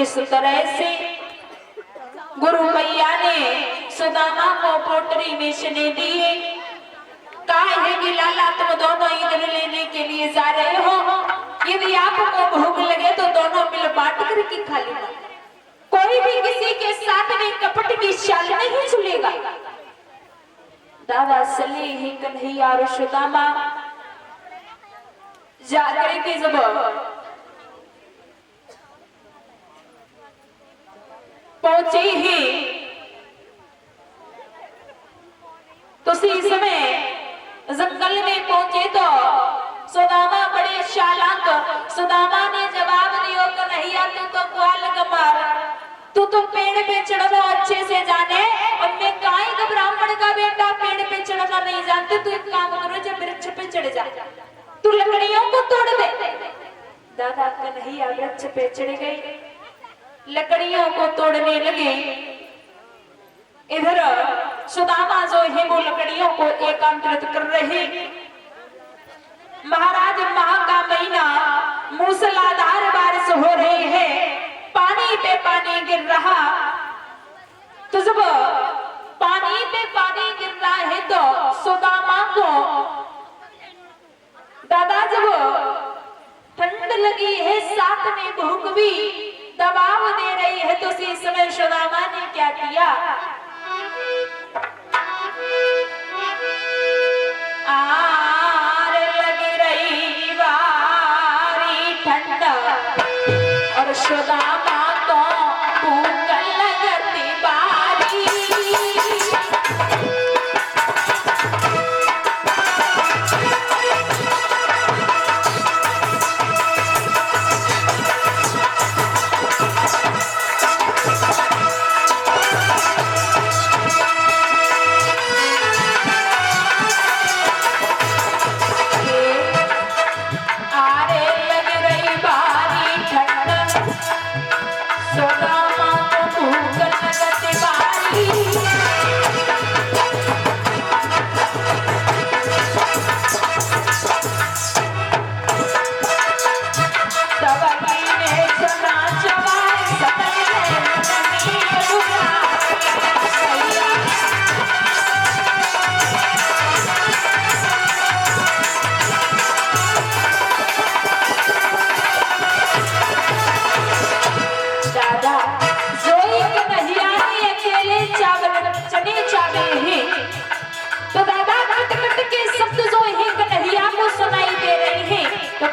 इस तरह से गुरु मैया ने सुदामा को पोटरी बेचने दिए। कहा है कि लाला तुम दोनों ईंधन लेने के लिए जा रहे हो, यदि आपको भूख लगे तो दोनों मिल बांट करके खा लेना। कोई भी किसी के साथ में कपट की चाल नहीं चलेगा। दादा चले ही कन्हैया और सुदामा जाकर के जब पहुंचे ही तो इसी समय जंगल में पहुंचे तो सुदामा बड़े चालाक। सुदामा ने जवाब दियो कन्हैया तू तो ग्वाल गमार, तू तो पेड़ पे चढ़ना अच्छे से जाने और मैं काहे का ब्राह्मण का बेटा पेड़ पे चढ़ना नहीं जानते। तू एक काम करो जब वृक्ष पे चढ़ जा, तू लकड़ियों को तोड़ दे। दादा कन्हैया वृक्ष पे चढ़ गए, लकड़ियों को तोड़ने लगे। इधर सुदामा जो है वो लकड़ियों को एकांतरित कर रहे। महाराज माह का महीना, मूसलाधार बारिश हो रही है, पानी पे पानी गिर रहा। तो जब पानी पे पानी गिर रहा है तो सुदामा को दादा जब ठंड लगी है, साथ में भूख भी दबाव दे रही है, तो इसी समय सुदामा ने क्या किया, आर लगी रही बारी ठंडा और सुदामा को भूख लगती बारी।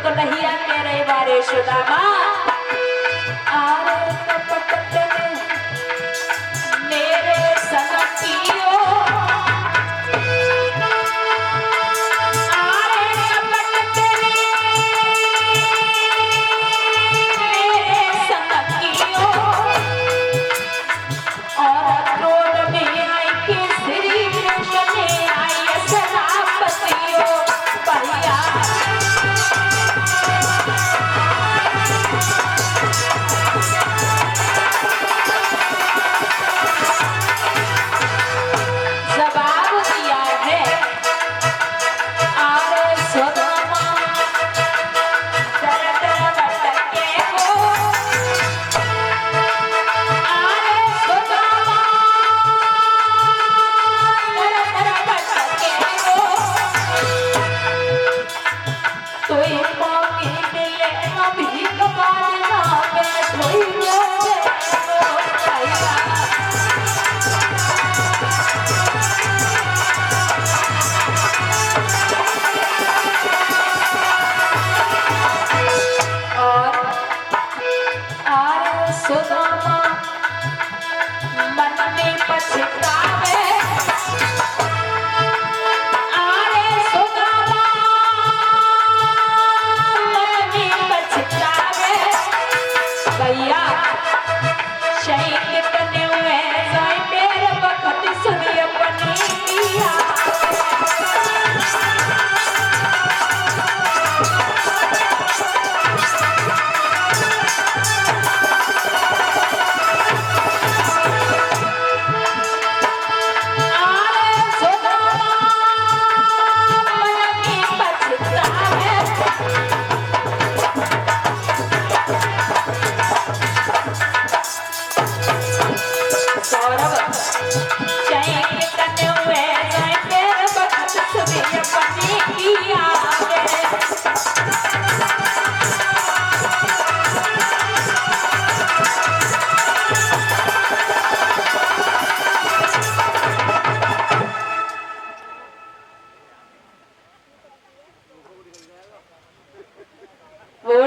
कन्हैया कह रहे बारे सुदामा आरे कपट मेरे सनकियो, आरे कपट मेरे सनकियो, और क्रोध में आई के श्री कृष्ण ने आई सनापतियो भैया।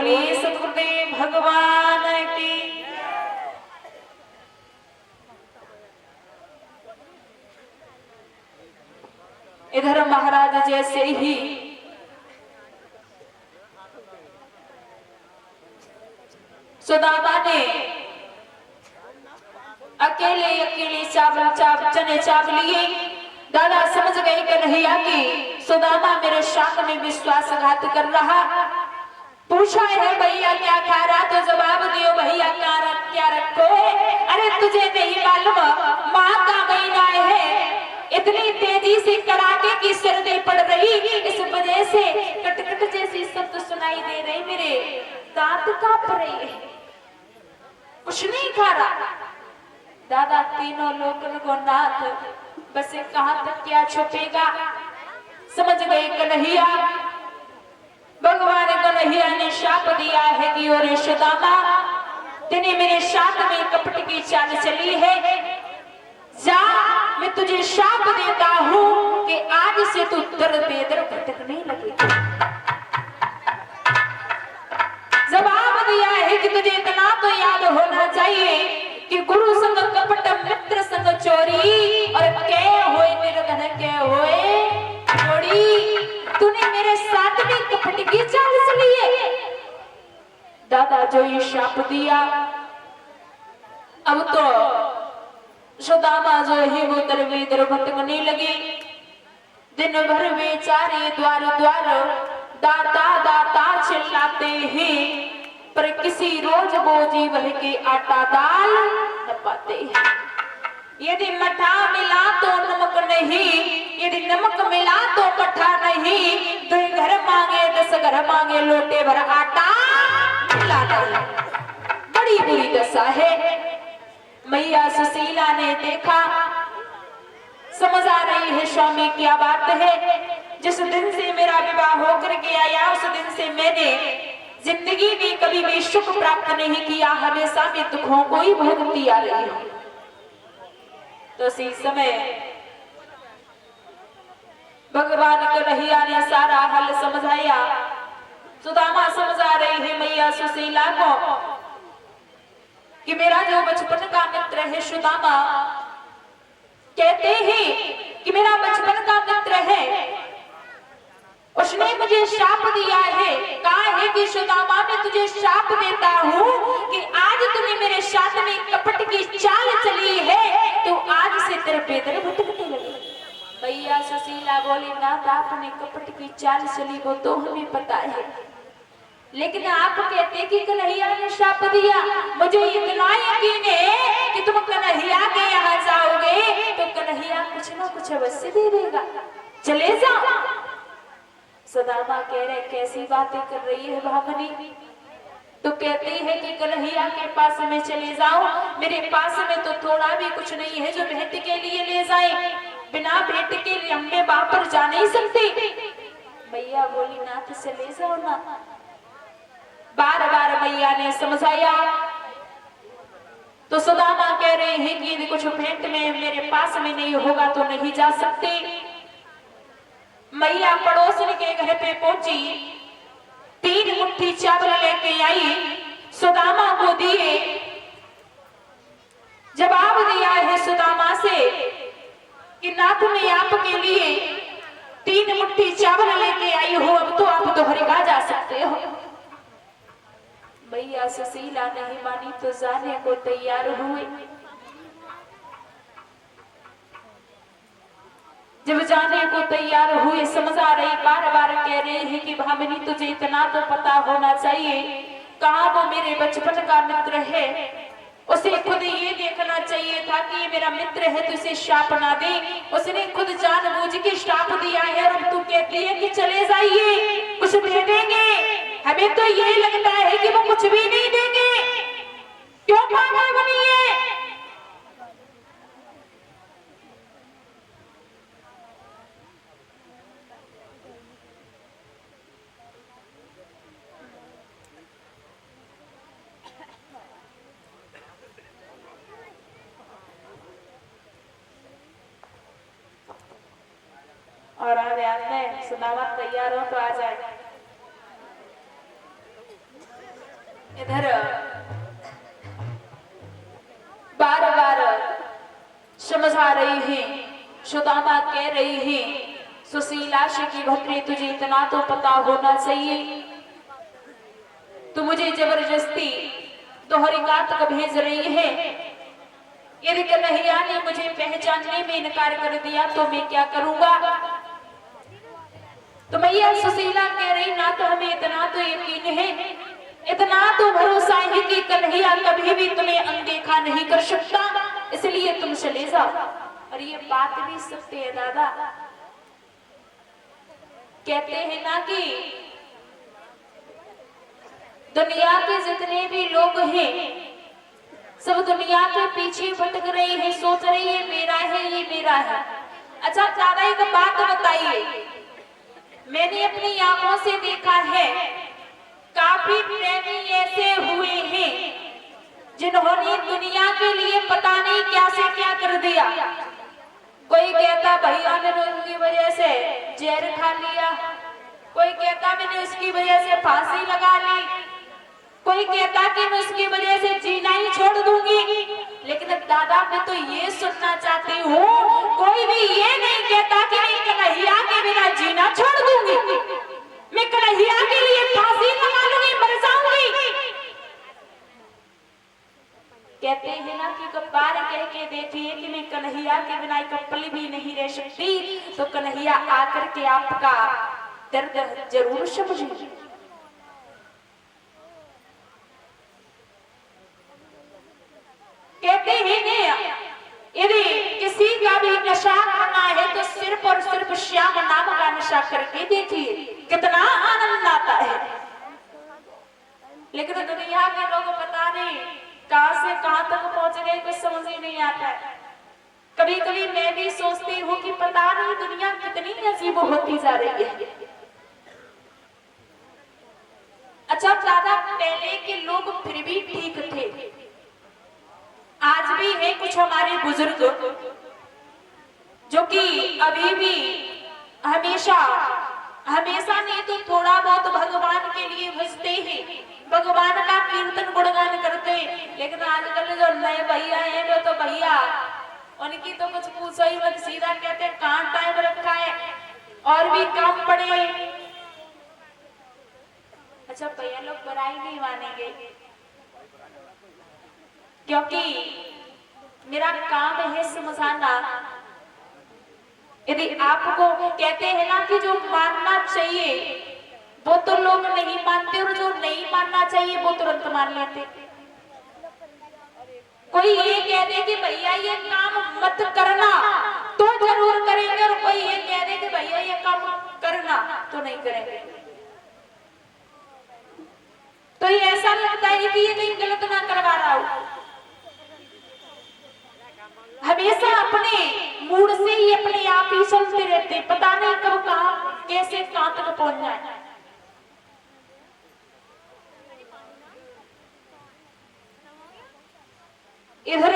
बोलिए सतगुरुदेव भगवान की। इधर महाराज जैसे ही सुदामा ने अकेले अकेले चने चाव लिए। दादा समझ गए कन्हैया की सुदामा मेरे शान में विश्वासघात कर रहा। पूछा है भैया क्या खा रहा, तो जवाब दियो भैया क्या रखो है। अरे तुझे नहीं मालूम माँ का महीना है, इतनी तेजी से कड़ाके की सर्दी पड़ रही, इस वजह से कटकट जैसी शब्द सुनाई दे रही, मेरे दांत कांप रही है, कुछ नहीं खा रहा। दादा तीनों लोगों को नाथ, बस कहां तक क्या छुपेगा। समझ गए कन्हैया, भगवान कन्हैया ने शाप दिया है कि और सुदामा तेने मेरे साथ में कपट की चाल चली है, जा मैं तुझे शाप देता हूं कि आज से तू दर बेदर भटकने लगेगा। जवाब दिया है कि तुझे इतना तो याद होना चाहिए कि गुरु संग कपट मित्र संग चोरी और के होए निर्धन के होए चोरी। तूने मेरे साथ में कपट की चाल चली है। दादा जो ये शाप दिया, अब तो सुदामा जो है वो दर बेदर भटकने लगे। दिन भर बेचारे द्वार द्वार दाता दाता चिल्लाते हैं, पर किसी रोज बोझी भर के आटा दाल न पाते हैं। यदि मठा मिला तो नमक नहीं, यदि नमक मिला तो मठा नहीं, तो घर मांगे 10 घर मांगे लोटे भर आटा मिला नहीं। बड़ी बुरी दशा है। मैया सुशीला ने देखा, समझ आ रही है स्वामी क्या बात है। जिस दिन से मेरा विवाह होकर के आया उस दिन से मैंने जिंदगी में कभी भी सुख प्राप्त नहीं किया, हमेशा मैं दुखों को ही भोगती आ रही हूं। तो इसी समय भगवान कन्हैया ने सारा हल समझाया। सुदामा समझ आ रही है मैया सुशीला को कि मेरा जो बचपन का मित्र है सुदामा, कहते हैं कि मेरा बचपन का मित्र है, उसने मुझे शाप दिया है, कहा है कि सुदामा मैं तुझे शाप देता हूँ कि आज तूने मेरे साथ में कपट की चाल चली है, तो आज से तेरे बेदर भटकने लगे। भैया सुशीला बोली ना आपने कपट की चाल चली वो तो हमें पता है, लेकिन आप कहते कि कन्हैया ने शाप दिया, मुझे इतना यकीन है कि तुम कन्हैया के यहाँ जाओगे तो कन्हैया कुछ ना कुछ अवश्य दे देगा, चले जाओ। सुदामा कह रहे कैसी बातें कर रही है भामनी, तो कहती है कि कन्हैया के पास में चले जाओ, मेरे पास में तो थोड़ा भी कुछ नहीं है जो भेंट के लिए ले जाए, बिना भेंट के लिए हम वहां पर जा नहीं सकते। मैया बोली नाथ चले जाओ ना। बार बार मैया ने समझाया तो सुदामा कह रहे हैं कि यदि कुछ भेंट में मेरे पास में नहीं होगा तो नहीं जा सकते। मैया पड़ोसन के घर पे पहुंची, 3 मुट्ठी चावल लेके आई, सुदामा को दिए। जवाब दिया है सुदामा से कि नाथ मैं आपके लिए 3 मुट्ठी चावल लेके आई हूं, अब तो आप दोहरिया जा सकते हो। भैया सुशीला नहीं मानी तो जाने को तैयार हुए। जब जाने को तैयार हुए समझ आ रही, बार बार कह रहे हैं कि भामिनी तुझे इतना तो पता होना चाहिए, कहा वो मेरे बचपन का मित्र है, उसे खुद ये देखना चाहिए था कि ये मेरा मित्र है तो इसे शाप ना दे, उसने खुद जानबूझ के शाप दिया है और अब तू कहती है कि चले जाइए कुछ दे देंगे। हमें तो ये लगता है कि वो कुछ भी नहीं देंगे, क्यों पागल बनी है। और ध्यान में सुनावत तैयार हो तो आ जाए। इधर बार बार समझा रही है, सुदामा कह रही है, सुशीला की भद्रे तुझे इतना तो पता होना चाहिए, तू मुझे जबरदस्ती दोहरिका तक भेज रही है। यदि कन्हैया ने मुझे पहचानने में इनकार कर दिया तो मैं क्या करूंगा? तो मैया सुशीला कह रही, ना तो हमें इतना तो यकीन है, इतना तो भरोसा है कि कन्हैया कभी भी तुम्हें अनदेखा नहीं कर सकता, इसलिए तुम चले जाओ। और ये बात भी सत्य है दादा। कहते हैं ना कि दुनिया के जितने भी लोग हैं सब दुनिया के पीछे भटक रहे हैं, सोच रही है मेरा है, ये मेरा है। अच्छा दादा एक बात बताइए, मैंने अपनी आंखों से देखा है काफी प्रेमी ऐसे हुए हैं जिन्होंने दुनिया के लिए पता नहीं क्या से क्या कर दिया। कोई कहता भैया ने उसकी वजह से जहर खा लिया, कोई कहता मैंने उसकी वजह से फांसी लगा ली, कोई कहता कि मैं उसकी वजह से जीना ही छोड़ दूंगी। लेकिन दादा मैं तो ये सुनना चाहती हूँ, कोई भी ये नहीं कहता कि मैं कन्हैया के बिना जीना छोड़ दूंगी, मैं कन्हैया के लिए फांसी लगा लूंगी, मर जाऊंगी। कहते हैं ना कि गब्बार कह के देखिए कि मैं कन्हैया के बिना एक पल भी नहीं रह सकती, तो कन्हैया आकर के आपका दर्द जरूर समझेगी। कहते हैं यदि किसी का भी नशा करना है तो सिर्फ और सिर्फ श्याम नाम का नशा करके देखिए कितना आनंद आता है। लेकिन दुनिया के लोग पता नहीं कहां से कहां तक पहुंच गए, कुछ समझ ही नहीं आता है। कभी कभी मैं भी सोचती हूँ कि पता नहीं दुनिया कितनी अजीब होती जा रही है। अच्छा दादा पहले के लोग फिर भी ठीक थे, आज भी है कुछ हमारे बुजुर्ग जो कि अभी भी हमेशा नहीं तो थोड़ा बहुत भगवान के लिए भजते हैं, भगवान का कीर्तन गुणगान करते हैं। लेकिन आजकल जो नए भैया हैं वो तो भैया उनकी तो कुछ पूछो ही मत, सीधा कहते हैं कहाँ टाइम रखा है और भी काम पड़े। अच्छा भैया लोग बुराई नहीं मानेंगे क्योंकि मेरा काम है समझाना। यदि आपको कहते हैं ना कि जो मानना चाहिए वो तो लोग नहीं मानते और जो नहीं मानना चाहिए वो तुरंत मान लेते। कोई ये कह दे कि भैया ये काम मत करना तो जरूर करेंगे, और कोई ये कह दे कि भैया ये काम करना तो नहीं करेंगे। तो ये ऐसा लगता है कि ये कहीं गलत ना करवा रहा हूं। हमेशा अपने मूड से ही अपने आप ही चलते रहते, पता नहीं कब कहां कैसे कहां तक पहुंच जाए। इधर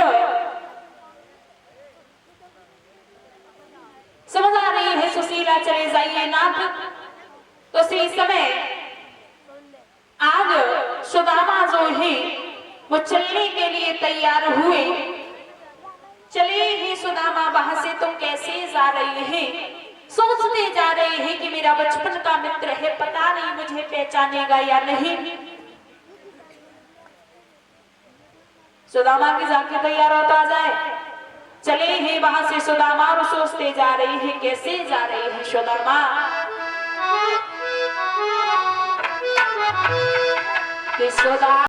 समझ आ रही है सुशीला चले जाइए नाथ। तो इसी समय आज सुदामा जो है वो चलने के लिए तैयार हुए। चले ही सुदामा वहां से तुम कैसे जा रहे हैं, सोचते जा रहे हैं कि मेरा बचपन का मित्र है, पता नहीं मुझे पहचानेगा या नहीं। सुदामा की जाके तैयार होता जाए। चले ही वहां से सुदामा और सोचते जा रहे हैं कैसे जा रहे हैं सुदामा। सुदामा